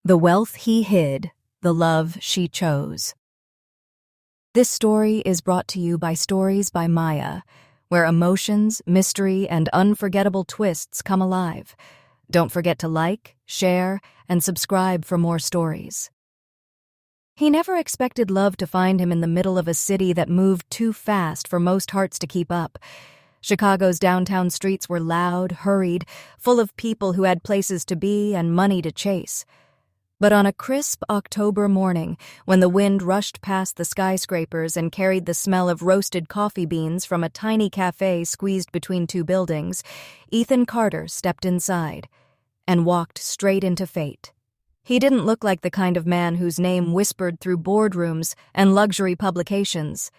The Wealth He Hid, the Love She Chose. This story is brought to you by Stories by Maya, where emotions, mystery, and unforgettable twists come alive. Don't forget to like, share, and subscribe for more stories. He never expected love to find him in the middle of a city that moved too fast for most hearts to keep up. Chicago's downtown streets were loud, hurried, full of people who had places to be and money to chase. But on a crisp October morning, when the wind rushed past the skyscrapers and carried the smell of roasted coffee beans from a tiny cafe squeezed between two buildings, Ethan Carter stepped inside and walked straight into fate. He didn't look like the kind of man whose name whispered through boardrooms and luxury publications.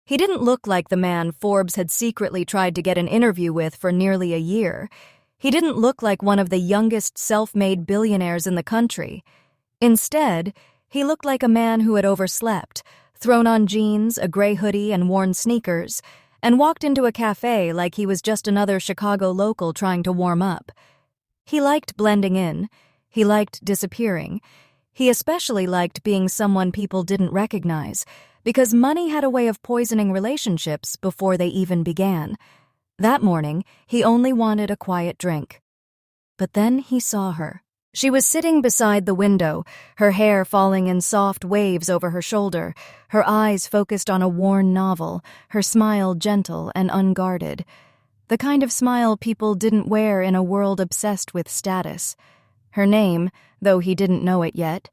He didn't look like the man Forbes had secretly tried to get an interview with for nearly a year. He didn't look like one of the youngest self-made billionaires in the country. Instead, he looked like a man who had overslept, thrown on jeans, a gray hoodie, and worn sneakers, and walked into a cafe like he was just another Chicago local trying to warm up. He liked blending in. He liked disappearing. He especially liked being someone people didn't recognize, because money had a way of poisoning relationships before they even began. That morning, he only wanted a quiet drink. But then he saw her. She was sitting beside the window, her hair falling in soft waves over her shoulder, her eyes focused on a worn novel, her smile gentle and unguarded. The kind of smile people didn't wear in a world obsessed with status. Her name, though he didn't know it yet,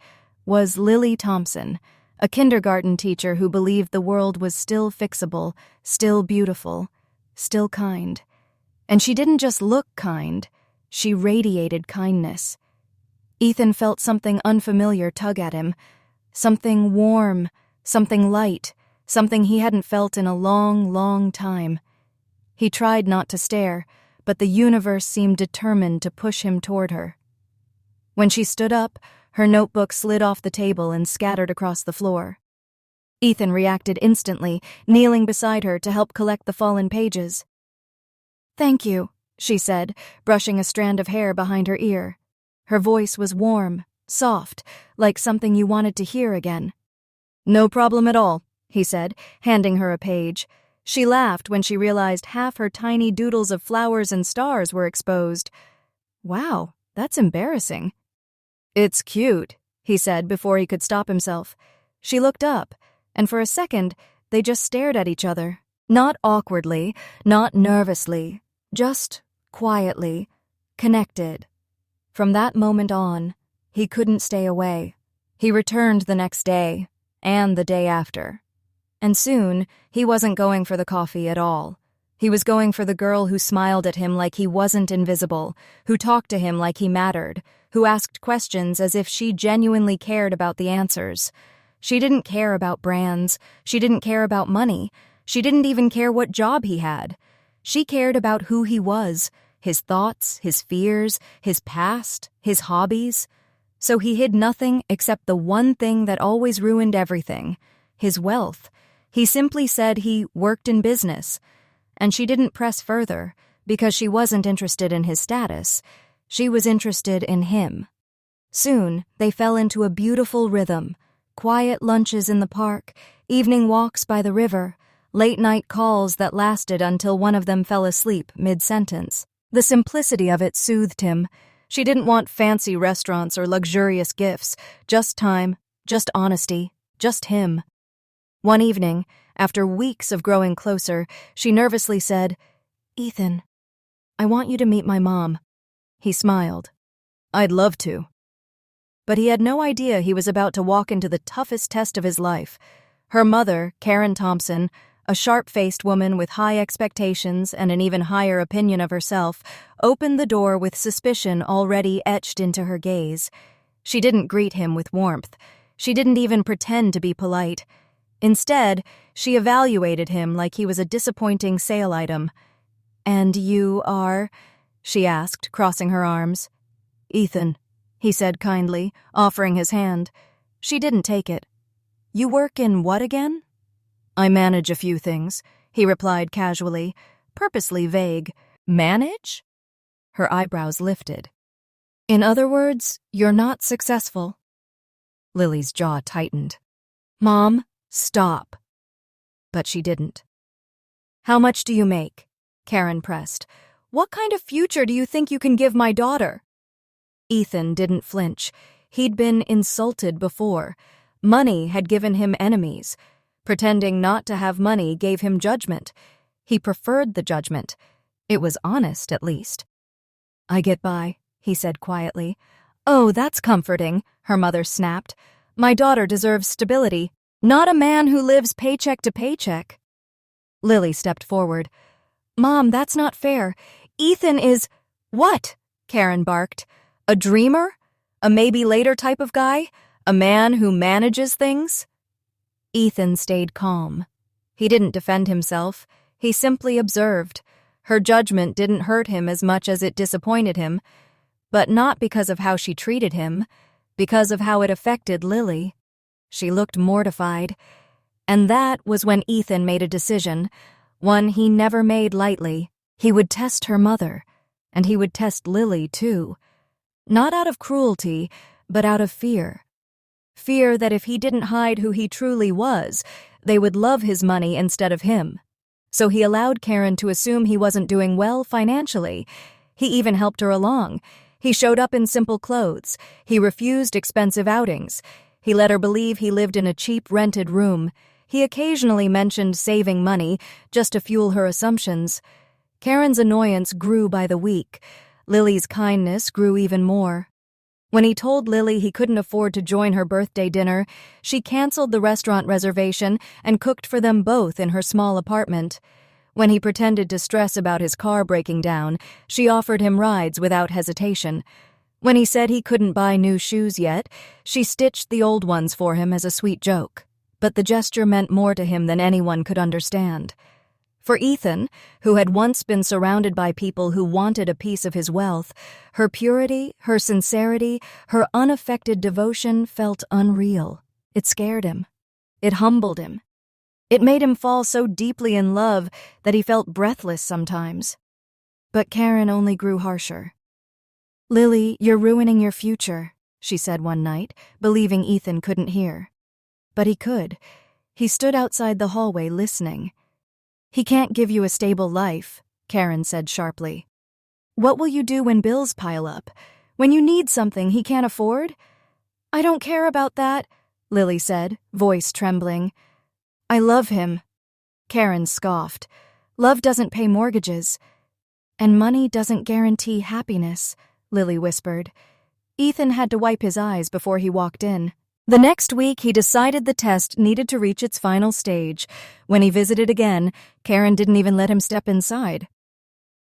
was Lily Thompson, a kindergarten teacher who believed the world was still fixable, still beautiful, still kind. And she didn't just look kind, she radiated kindness. Ethan felt something unfamiliar tug at him, something warm, something light, something he hadn't felt in a long, long time. He tried not to stare, but the universe seemed determined to push him toward her. When she stood up, her notebook slid off the table and scattered across the floor. Ethan reacted instantly, kneeling beside her to help collect the fallen pages. "Thank you," she said, brushing a strand of hair behind her ear. Her voice was warm, soft, like something you wanted to hear again. "No problem at all," he said, handing her a page. She laughed when she realized half her tiny doodles of flowers and stars were exposed. "Wow, that's embarrassing." "It's cute," he said before he could stop himself. She looked up, and for a second, they just stared at each other. Not awkwardly, not nervously, just quietly, connected. From that moment on, he couldn't stay away. He returned the next day, and the day after. And soon, he wasn't going for the coffee at all. He was going for the girl who smiled at him like he wasn't invisible, who talked to him like he mattered, who asked questions as if she genuinely cared about the answers. She didn't care about brands. She didn't care about money. She didn't even care what job he had. She cared about who he was, his thoughts, his fears, his past, his hobbies. So he hid nothing except the one thing that always ruined everything, his wealth. He simply said he worked in business. And she didn't press further, because she wasn't interested in his status. She was interested in him. Soon, they fell into a beautiful rhythm. Quiet lunches in the park, evening walks by the river, late-night calls that lasted until one of them fell asleep mid-sentence. The simplicity of it soothed him. She didn't want fancy restaurants or luxurious gifts, just time, just honesty, just him. One evening, after weeks of growing closer, she nervously said, "Ethan, I want you to meet my mom." He smiled. "I'd love to." But he had no idea he was about to walk into the toughest test of his life. Her mother, Karen Thompson, a sharp-faced woman with high expectations and an even higher opinion of herself, opened the door with suspicion already etched into her gaze. She didn't greet him with warmth. She didn't even pretend to be polite. Instead, she evaluated him like he was a disappointing sale item. "And you are?" she asked, crossing her arms. "Ethan," he said kindly, offering his hand. She didn't take it. "You work in what again?" "I manage a few things," he replied casually, purposely vague. "Manage?" Her eyebrows lifted. In other words, you're not successful. Lily's jaw tightened. Mom, stop. But she didn't. How much do you make? Karen pressed. What kind of future do you think you can give my daughter? Ethan didn't flinch. He'd been insulted before. Money had given him enemies. Pretending not to have money gave him judgment. He preferred the judgment. It was honest, at least. I get by, he said quietly. Oh, that's comforting, her mother snapped. My daughter deserves stability, not a man who lives paycheck to paycheck. Lily stepped forward. Mom, that's not fair. Ethan is… What? Karen barked. A dreamer? A maybe-later type of guy? A man who manages things? Ethan stayed calm. He didn't defend himself. He simply observed. Her judgment didn't hurt him as much as it disappointed him, but not because of how she treated him, because of how it affected Lily. She looked mortified. And that was when Ethan made a decision, one he never made lightly. He would test her mother, and he would test Lily, too. Not out of cruelty, but out of fear. Fear that if he didn't hide who he truly was, they would love his money instead of him. So he allowed Karen to assume he wasn't doing well financially. He even helped her along. He showed up in simple clothes. He refused expensive outings. He let her believe he lived in a cheap rented room. He occasionally mentioned saving money just to fuel her assumptions. Karen's annoyance grew by the week. Lily's kindness grew even more. When he told Lily he couldn't afford to join her birthday dinner, she canceled the restaurant reservation and cooked for them both in her small apartment. When he pretended to stress about his car breaking down, she offered him rides without hesitation. When he said he couldn't buy new shoes yet, she stitched the old ones for him as a sweet joke. But the gesture meant more to him than anyone could understand. For Ethan, who had once been surrounded by people who wanted a piece of his wealth, her purity, her sincerity, her unaffected devotion felt unreal. It scared him. It humbled him. It made him fall so deeply in love that he felt breathless sometimes. But Karen only grew harsher. Lily, you're ruining your future, she said one night, believing Ethan couldn't hear. But he could. He stood outside the hallway listening. He can't give you a stable life, Karen said sharply. What will you do when bills pile up? When you need something he can't afford? I don't care about that, Lily said, voice trembling. I love him. Karen scoffed. Love doesn't pay mortgages. And money doesn't guarantee happiness, Lily whispered. Ethan had to wipe his eyes before he walked in. The next week, he decided the test needed to reach its final stage. When he visited again, Karen didn't even let him step inside.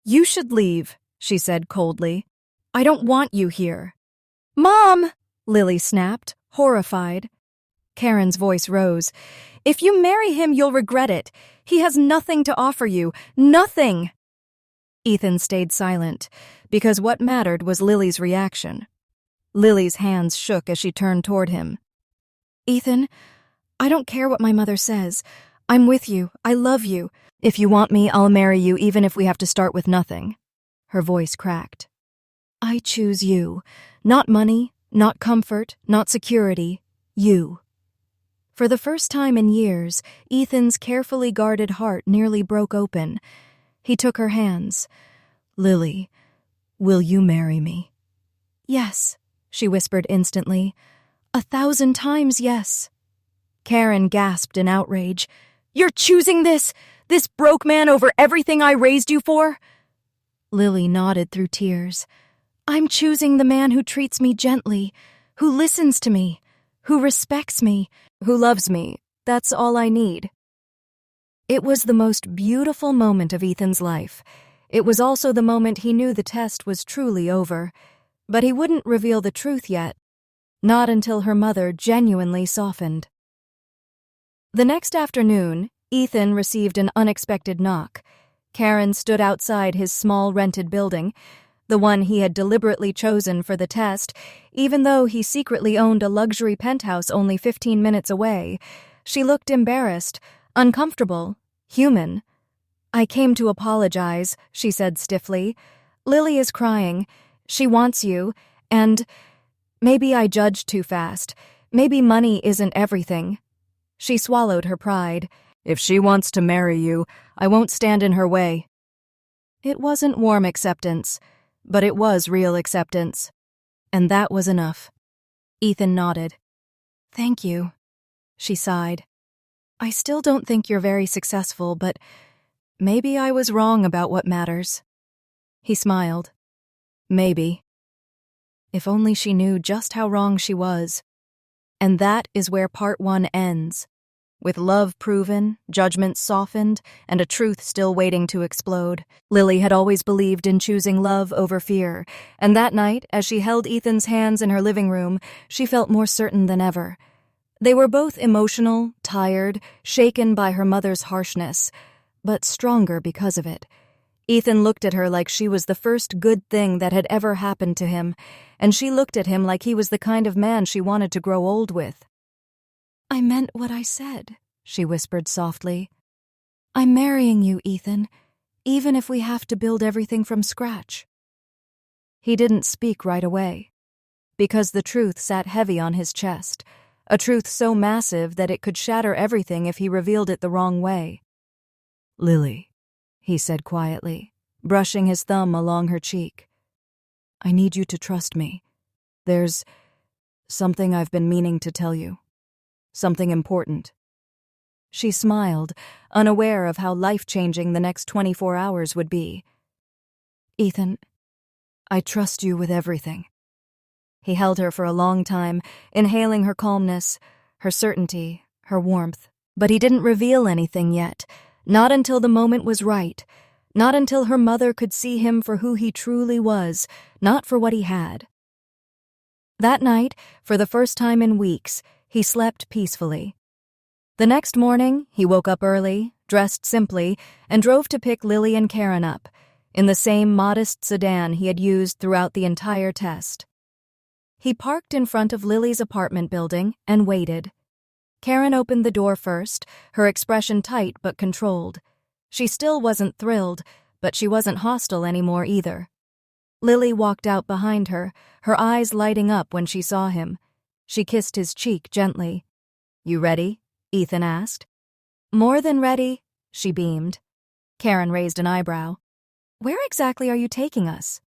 You should leave, she said coldly. I don't want you here. Mom! Lily snapped, horrified. Karen's voice rose. If you marry him, you'll regret it. He has nothing to offer you. Nothing! Ethan stayed silent, because what mattered was Lily's reaction. Lily's hands shook as she turned toward him. Ethan, I don't care what my mother says. I'm with you. I love you. If you want me, I'll marry you even if we have to start with nothing. Her voice cracked. I choose you. Not money, not comfort, not security. You. For the first time in years, Ethan's carefully guarded heart nearly broke open. He took her hands. Lily, will you marry me? Yes, she whispered instantly. 1,000 times yes. Karen gasped in outrage. You're choosing this broke man over everything I raised you for? Lily nodded through tears. I'm choosing the man who treats me gently, who listens to me, who respects me, who loves me. That's all I need. It was the most beautiful moment of Ethan's life. It was also the moment he knew the test was truly over. But he wouldn't reveal the truth yet, not until her mother genuinely softened. The next afternoon, Ethan received an unexpected knock. Karen stood outside his small rented building, the one he had deliberately chosen for the test, even though he secretly owned a luxury penthouse only 15 minutes away. She looked embarrassed, uncomfortable, human. I came to apologize, she said stiffly. Lily is crying. She wants you, And maybe I judged too fast. Maybe money isn't everything. She swallowed her pride. If she wants to marry you, I won't stand in her way. It wasn't warm acceptance, but it was real acceptance. And that was enough. Ethan nodded. Thank you, she sighed. I still don't think you're very successful, but maybe I was wrong about what matters. He smiled. Maybe. If only she knew just how wrong she was. And that is where part 1 ends. With love proven, judgment softened, and a truth still waiting to explode, Lily had always believed in choosing love over fear, and that night, as she held Ethan's hands in her living room, she felt more certain than ever. They were both emotional, tired, shaken by her mother's harshness, but stronger because of it. Ethan looked at her like she was the first good thing that had ever happened to him, and she looked at him like he was the kind of man she wanted to grow old with. I meant what I said, she whispered softly. I'm marrying you, Ethan, even if we have to build everything from scratch. He didn't speak right away, because the truth sat heavy on his chest, a truth so massive that it could shatter everything if he revealed it the wrong way. Lily, he said quietly, brushing his thumb along her cheek. I need you to trust me. There's something I've been meaning to tell you. Something important. She smiled, unaware of how life-changing the next 24 hours would be. Ethan, I trust you with everything. He held her for a long time, inhaling her calmness, her certainty, her warmth. But he didn't reveal anything yet, not until the moment was right, not until her mother could see him for who he truly was, not for what he had. That night, for the first time in weeks, he slept peacefully. The next morning, he woke up early, dressed simply, and drove to pick Lily and Karen up, in the same modest sedan he had used throughout the entire test. He parked in front of Lily's apartment building and waited. Karen opened the door first, her expression tight but controlled. She still wasn't thrilled, but she wasn't hostile anymore either. Lily walked out behind her, her eyes lighting up when she saw him. She kissed his cheek gently. You ready? Ethan asked. More than ready, she beamed. Karen raised an eyebrow. Where exactly are you taking us?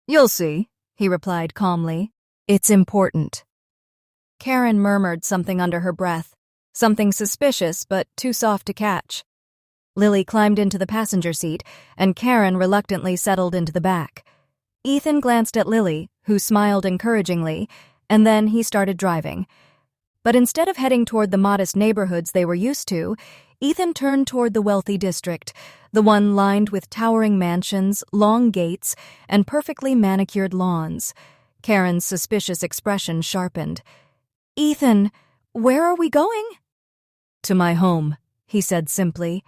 You'll see, he replied calmly. It's important. Karen murmured something under her breath, something suspicious but too soft to catch. Lily climbed into the passenger seat, and Karen reluctantly settled into the back. Ethan glanced at Lily, who smiled encouragingly, and then he started driving. But instead of heading toward the modest neighborhoods they were used to, Ethan turned toward the wealthy district, the one lined with towering mansions, long gates, and perfectly manicured lawns. Karen's suspicious expression sharpened. Ethan, where are we going? To my home, he said simply.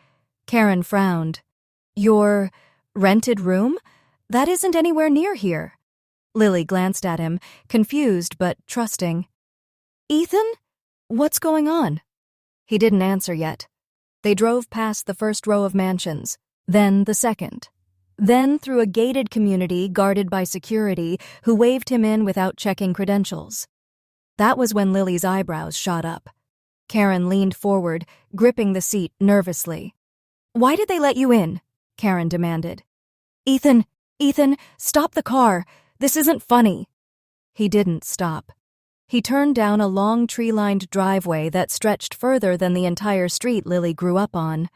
Karen frowned. Your rented room? That isn't anywhere near here. Lily glanced at him, confused but trusting. Ethan? What's going on? He didn't answer yet. They drove past the first row of mansions, then the second. Then through a gated community guarded by security who waved him in without checking credentials. That was when Lily's eyebrows shot up. Karen leaned forward, gripping the seat nervously. Why did they let you in? Karen demanded. Ethan, stop the car. This isn't funny. He didn't stop. He turned down a long tree-lined driveway that stretched further than the entire street Lily grew up on.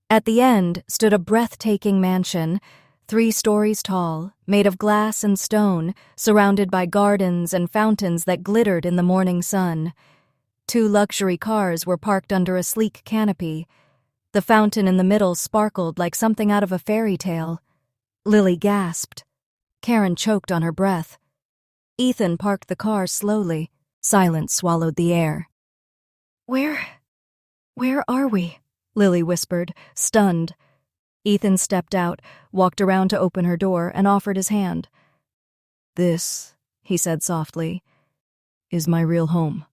At the end stood a breathtaking mansion, 3 stories tall, made of glass and stone, surrounded by gardens and fountains that glittered in the morning sun. 2 luxury cars were parked under a sleek canopy. The fountain in the middle sparkled like something out of a fairy tale. Lily gasped. Karen choked on her breath. Ethan parked the car slowly. Silence swallowed the air. Where are we? Lily whispered, stunned. Ethan stepped out, walked around to open her door, and offered his hand. This, he said softly, is my real home.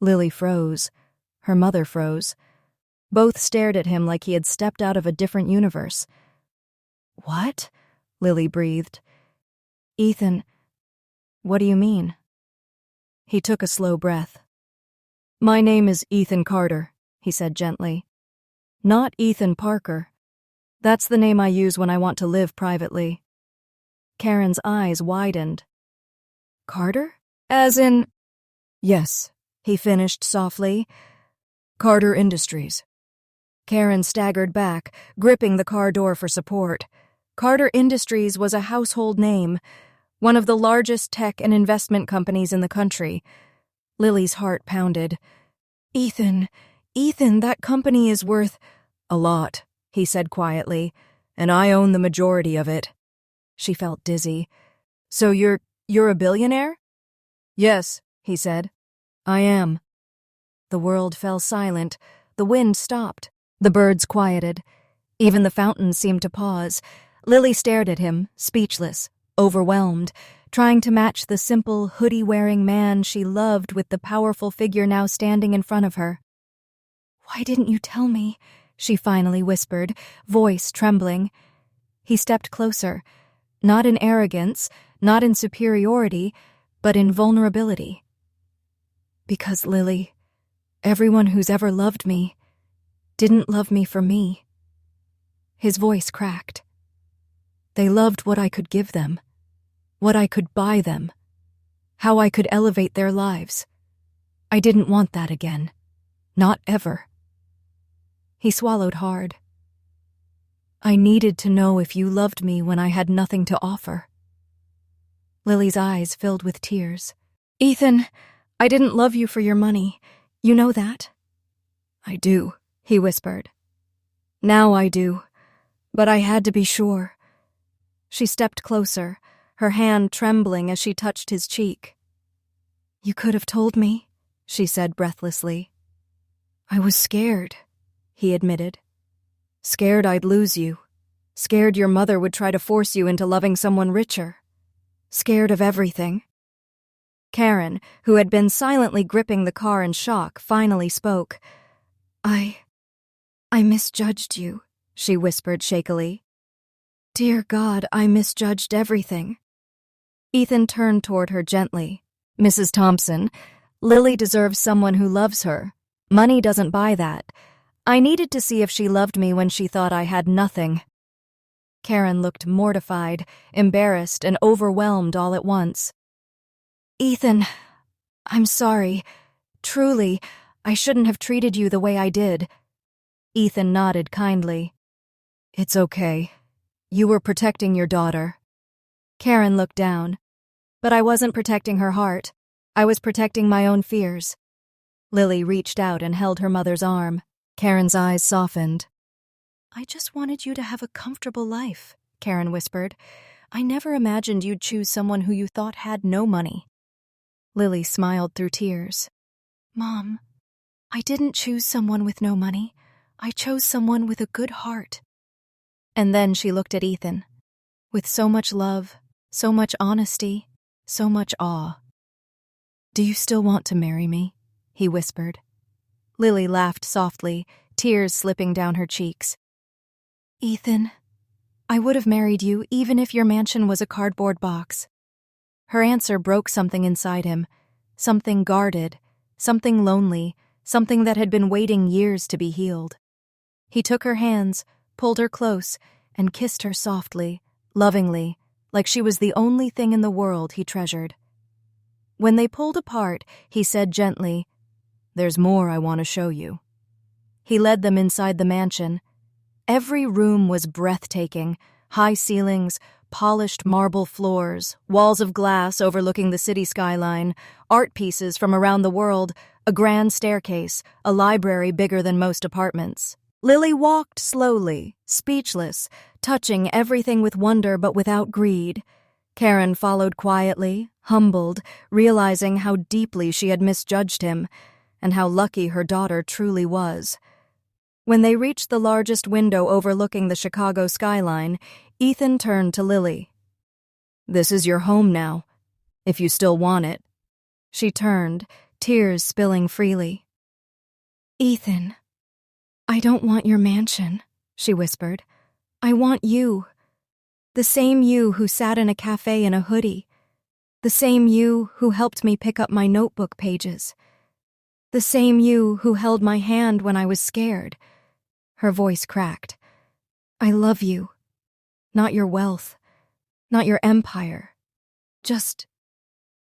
Lily froze. Her mother froze. Both stared at him like he had stepped out of a different universe. What? Lily breathed. Ethan, What do you mean? He took a slow breath. My name is Ethan Carter, he said gently. Not Ethan Parker. That's the name I use when I want to live privately. Karen's eyes widened. Carter? As in… Yes, he finished softly. Carter Industries. Karen staggered back, gripping the car door for support. Carter Industries was a household name, one of the largest tech and investment companies in the country. Lily's heart pounded. Ethan, that company is worth… A lot, he said quietly, and I own the majority of it. She felt dizzy. So you're a billionaire? Yes, he said. I am. The world fell silent. The wind stopped. The birds quieted. Even the fountain seemed to pause. Lily stared at him, speechless, overwhelmed, trying to match the simple, hoodie-wearing man she loved with the powerful figure now standing in front of her. Why didn't you tell me? She finally whispered, voice trembling. He stepped closer, not in arrogance, not in superiority, but in vulnerability. Because, Lily, everyone who's ever loved me didn't love me for me. His voice cracked. They loved what I could give them, what I could buy them, how I could elevate their lives. I didn't want that again. Not ever. He swallowed hard. I needed to know if you loved me when I had nothing to offer. Lily's eyes filled with tears. Ethan, I didn't love you for your money. You know that? I do, he whispered. Now I do, but I had to be sure. She stepped closer, her hand trembling as she touched his cheek. You could have told me, she said breathlessly. I was scared, he admitted. Scared I'd lose you. Scared your mother would try to force you into loving someone richer. Scared of everything. Karen, who had been silently gripping the car in shock, finally spoke. I misjudged you, she whispered shakily. Dear God, I misjudged everything. Ethan turned toward her gently. Mrs. Thompson, Lily deserves someone who loves her. Money doesn't buy that. I needed to see if she loved me when she thought I had nothing. Karen looked mortified, embarrassed, and overwhelmed all at once. Ethan, I'm sorry. Truly, I shouldn't have treated you the way I did. Ethan nodded kindly. It's okay. You were protecting your daughter. Karen looked down. But I wasn't protecting her heart. I was protecting my own fears. Lily reached out and held her mother's arm. Karen's eyes softened. I just wanted you to have a comfortable life, Karen whispered. I never imagined you'd choose someone who you thought had no money. Lily smiled through tears. Mom, I didn't choose someone with no money. I chose someone with a good heart. And then she looked at Ethan. With so much love, so much honesty, so much awe. Do you still want to marry me? He whispered. Lily laughed softly, tears slipping down her cheeks. Ethan, I would have married you even if your mansion was a cardboard box. Her answer broke something inside him, something guarded, something lonely, something that had been waiting years to be healed. He took her hands, pulled her close, and kissed her softly, lovingly, like she was the only thing in the world he treasured. When they pulled apart, he said gently, There's more I want to show you. He led them inside the mansion. Every room was breathtaking, high ceilings, polished marble floors, walls of glass overlooking the city skyline, art pieces from around the world, a grand staircase, a library bigger than most apartments. Lily walked slowly, speechless, touching everything with wonder but without greed. Karen followed quietly, humbled, realizing how deeply she had misjudged him, and how lucky her daughter truly was. When they reached the largest window overlooking the Chicago skyline, Ethan turned to Lily. This is your home now, if you still want it. She turned, tears spilling freely. Ethan, I don't want your mansion, she whispered. I want you. The same you who sat in a cafe in a hoodie. The same you who helped me pick up my notebook pages. The same you who held my hand when I was scared. Her voice cracked. I love you. Not your wealth. Not your empire. Just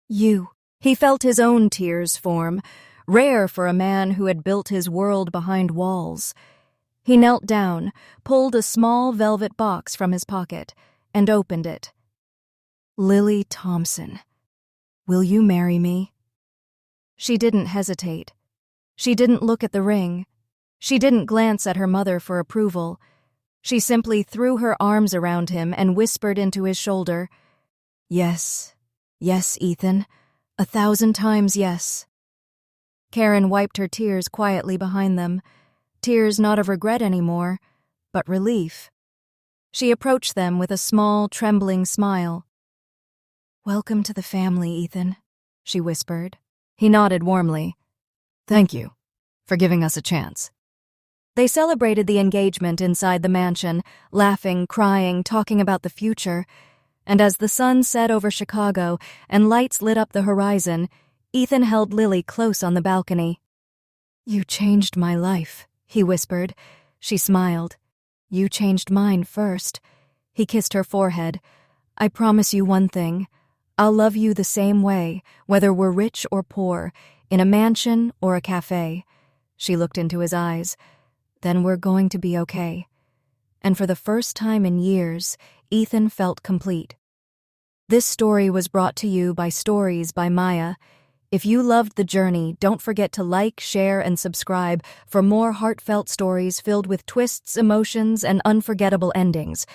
you. He felt his own tears form, rare for a man who had built his world behind walls. He knelt down, pulled a small velvet box from his pocket, and opened it. Lily Thompson, will you marry me? She didn't hesitate. She didn't look at the ring. She didn't glance at her mother for approval. She simply threw her arms around him and whispered into his shoulder, Yes, yes, Ethan, 1,000 times yes. Karen wiped her tears quietly behind them, tears not of regret anymore, but relief. She approached them with a small, trembling smile. Welcome to the family, Ethan, she whispered. He nodded warmly. Thank you for giving us a chance. They celebrated the engagement inside the mansion, laughing, crying, talking about the future. And as the sun set over Chicago and lights lit up the horizon, Ethan held Lily close on the balcony. You changed my life, he whispered. She smiled. You changed mine first. He kissed her forehead. I promise you one thing. I'll love you the same way, whether we're rich or poor, in a mansion or a cafe. She looked into his eyes. Then we're going to be okay. And for the first time in years, Ethan felt complete. This story was brought to you by Stories by Maya. If you loved the journey, don't forget to like, share, and subscribe for more heartfelt stories filled with twists, emotions, and unforgettable endings.